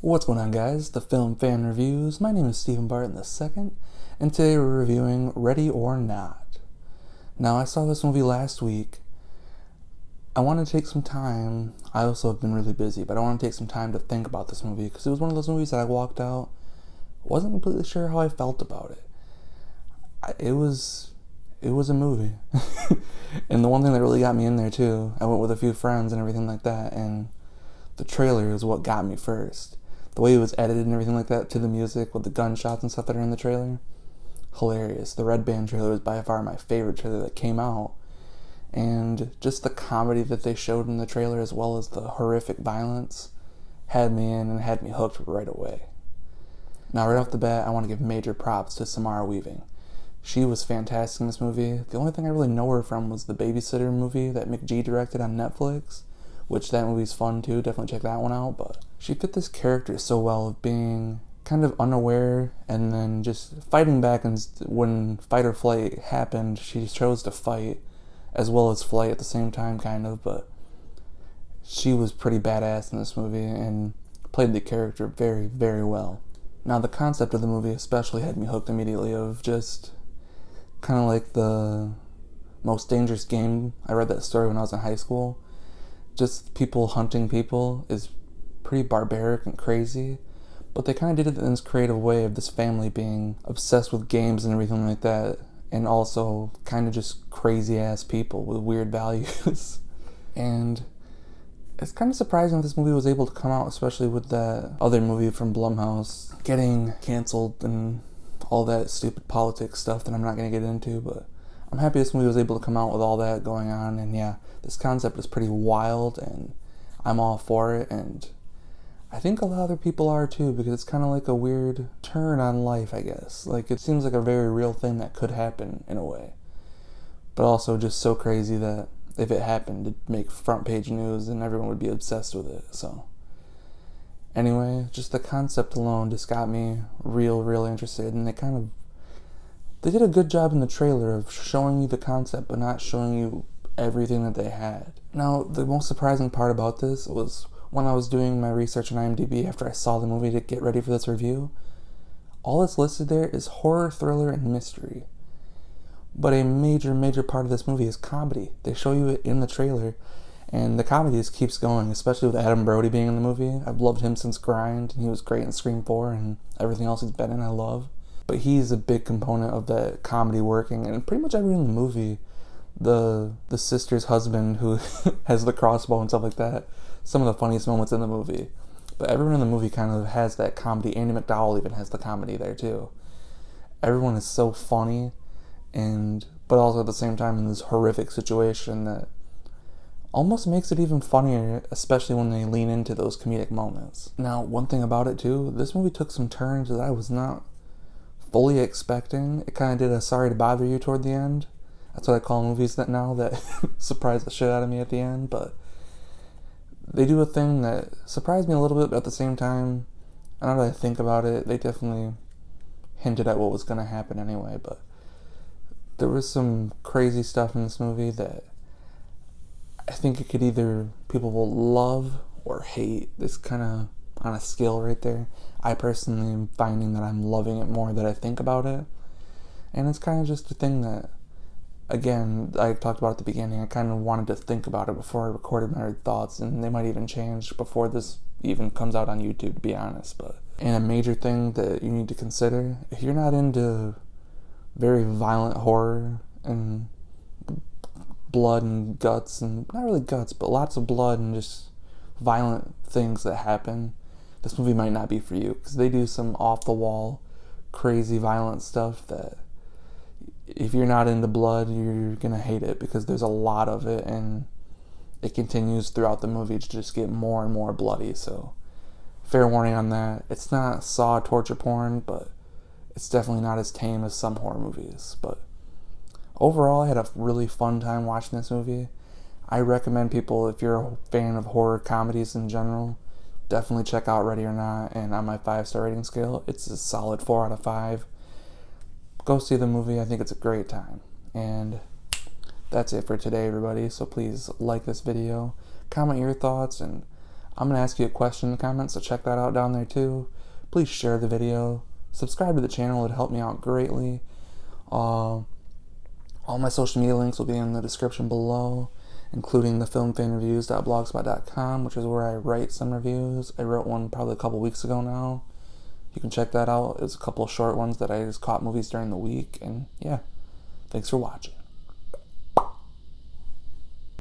What's going on, guys? The Film Fan Reviews. My name is Stephen Barton II, and today we're reviewing Ready or Not. Now, I saw this movie last week. I want to take some time. I also have been really busy, but I want to take some time to think about this movie because it was one of those movies that I walked out, wasn't completely sure how I felt about it. It was a movie. And the one thing that really got me in there too, I went with a few friends and everything like that, and the trailer is what got me first. The way it was edited and everything like that to the music with the gunshots and stuff that are in the trailer, hilarious. The Red Band trailer was by far my favorite trailer that came out, and just the comedy that they showed in the trailer as well as the horrific violence had me in and had me hooked right away. Now, right off the bat, I want to give major props to Samara Weaving. She was fantastic in this movie. The only thing I really know her from was the Babysitter movie that McG directed on Netflix, which that movie's fun too, definitely check that one out, but she fit this character so well of being kind of unaware and then just fighting back, and when fight or flight happened, she chose to fight as well as flight at the same time, kind of, but she was pretty badass in this movie and played the character very, very well. Now, the concept of the movie especially had me hooked immediately of just kind of like the Most Dangerous Game. I read that story when I was in high school. Just people hunting people is pretty barbaric and crazy, but they kind of did it in this creative way of this family being obsessed with games and everything like that, and also kind of just crazy ass people with weird values. And it's kind of surprising that this movie was able to come out, especially with that other movie from Blumhouse getting canceled and all that stupid politics stuff that I'm not going to get into, but I'm happy this movie was able to come out with all that going on. And yeah, this concept is pretty wild and I'm all for it, and I think a lot of other people are too, because it's kind of like a weird turn on life, I guess. Like, it seems like a very real thing that could happen in a way, but also just so crazy that if it happened, it'd make front page news and everyone would be obsessed with it. So anyway, just the concept alone just got me real interested, and they did a good job in the trailer of showing you the concept but not showing you everything that they had. Now, the most surprising part about this was when I was doing my research on IMDb after I saw the movie to get ready for this review, all that's listed there is horror, thriller, and mystery. But a major part of this movie is comedy. They show you it in the trailer, and the comedy just keeps going, especially with Adam Brody being in the movie. I've loved him since Grind, and he was great in Scream 4, and everything else he's been in I love. But he's a big component of that comedy working, and pretty much everyone in the movie, the sister's husband who has the crossbow and stuff like that, some of the funniest moments in the movie. But everyone in the movie kind of has that comedy. Andy McDowell even has the comedy there too. Everyone is so funny, but also at the same time in this horrific situation that almost makes it even funnier, especially when they lean into those comedic moments. Now, one thing about it too, this movie took some turns that I was not fully expecting. It kind of did a sorry to bother you toward the end. That's what I call movies that surprise the shit out of me at the end, but they do a thing that surprised me a little bit, but at the same time, now that I think about it, they definitely hinted at what was going to happen anyway, but there was some crazy stuff in this movie that I think people will love or hate. This kind of on a scale right there. I personally am finding that I'm loving it more that I think about it, and it's kind of just a thing that, again, I talked about at the beginning, I kind of wanted to think about it before I recorded my thoughts, and they might even change before this even comes out on YouTube, to be honest. And a major thing that you need to consider, if you're not into very violent horror and blood and guts, and not really guts, but lots of blood and just violent things that happen, this movie might not be for you, because they do some off-the-wall, crazy, violent stuff that if you're not into blood, you're gonna hate it, because there's a lot of it, and it continues throughout the movie to just get more and more bloody. So fair warning on that. It's not Saw torture porn, but it's definitely not as tame as some horror movies. But overall, I had a really fun time watching this movie. I recommend people, if you're a fan of horror comedies in general, definitely check out Ready or Not, and on my 5-star rating scale, it's a solid 4 out of 5. Go see the movie. I think it's a great time. And that's it for today, everybody. So please like this video, comment your thoughts, and I'm going to ask you a question in the comments, so check that out down there too. Please share the video. Subscribe to the channel. It would help me out greatly. All my social media links will be in the description below, including the filmfanreviews.blogspot.com, which is where I write some reviews. I wrote one probably a couple weeks ago now. You can check that out. It's a couple of short ones that I just caught movies during the week. And yeah, thanks for watching.